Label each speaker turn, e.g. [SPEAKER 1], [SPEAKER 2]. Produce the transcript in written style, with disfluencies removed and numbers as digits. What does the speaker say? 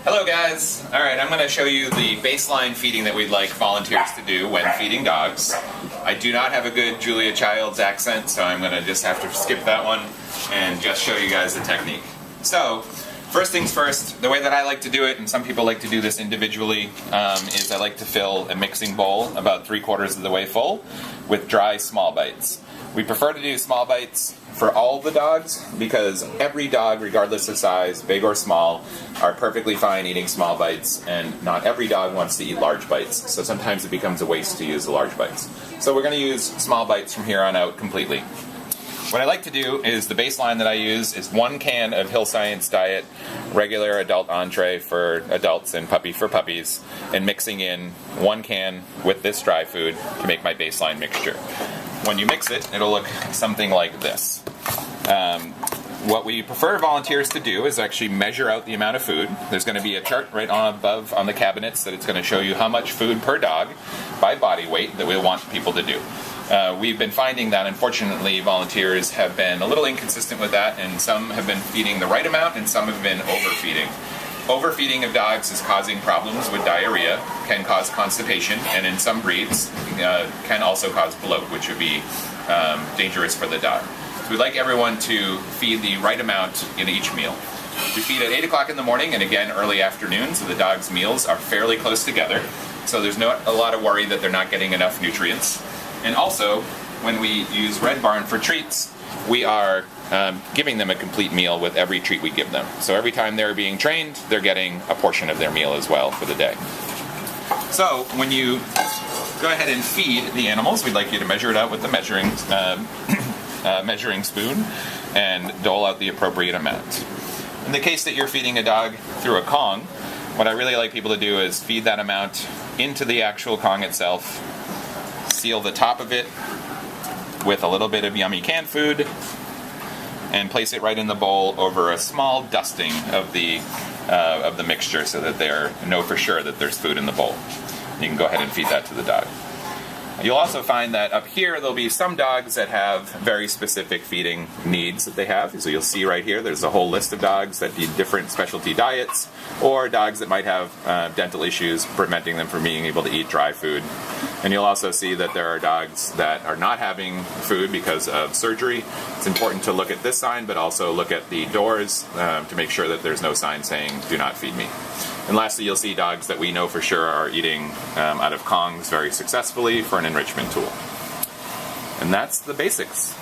[SPEAKER 1] Hello guys! Alright, I'm going to show you the baseline feeding that we'd like volunteers to do when feeding dogs. I do not have a good Julia Childs accent, so I'm going to just have to skip that one and just show you guys the technique. So, first things first, the way that I like to do it, and some people like to do this individually, is I like to fill a mixing bowl about 3/4 of the way full with dry small bites. We prefer to do small bites for all the dogs because every dog, regardless of size, big or small, are perfectly fine eating small bites, and not every dog wants to eat large bites. So sometimes it becomes a waste to use the large bites. So we're going to use small bites from here on out completely. What I like to do is the baseline that I use is 1 can of Hill Science Diet, regular adult entree for adults and puppy for puppies, and mixing in 1 can with this dry food to make my baseline mixture. When you mix it, it'll look something like this. What we prefer volunteers to do is actually measure out the amount of food. There's going to be a chart right on above on the cabinets that it's going to show you how much food per dog by body weight that we want people to do. We've been finding that, unfortunately, volunteers have been a little inconsistent with that, and some have been feeding the right amount and some have been overfeeding. Overfeeding of dogs is causing problems with diarrhea, can cause constipation, and in some breeds can also cause bloat, which would be dangerous for the dog. So we'd like everyone to feed the right amount in each meal. We feed at 8 o'clock in the morning and again early afternoon, so the dog's meals are fairly close together. So there's not a lot of worry that they're not getting enough nutrients. And also, when we use Red Barn for treats, we are giving them a complete meal with every treat we give them. So every time they're being trained, they're getting a portion of their meal as well for the day. So when you go ahead and feed the animals, we'd like you to measure it out with the measuring spoon and dole out the appropriate amount. In the case that you're feeding a dog through a Kong, what I really like people to do is feed that amount into the actual Kong itself, seal the top of it with a little bit of yummy canned food, and place it right in the bowl over a small dusting of the mixture so that they know for sure that there's food in the bowl. You can go ahead and feed that to the dog. You'll also find that up here there'll be some dogs that have very specific feeding needs that they have. So you'll see right here there's a whole list of dogs that need different specialty diets, or dogs that might have dental issues preventing them from being able to eat dry food. And you'll also see that there are dogs that are not having food because of surgery. It's important to look at this sign, but also look at the doors to make sure that there's no sign saying "do not feed me." And lastly, you'll see dogs that we know for sure are eating out of Kongs very successfully for an enrichment tool. And that's the basics.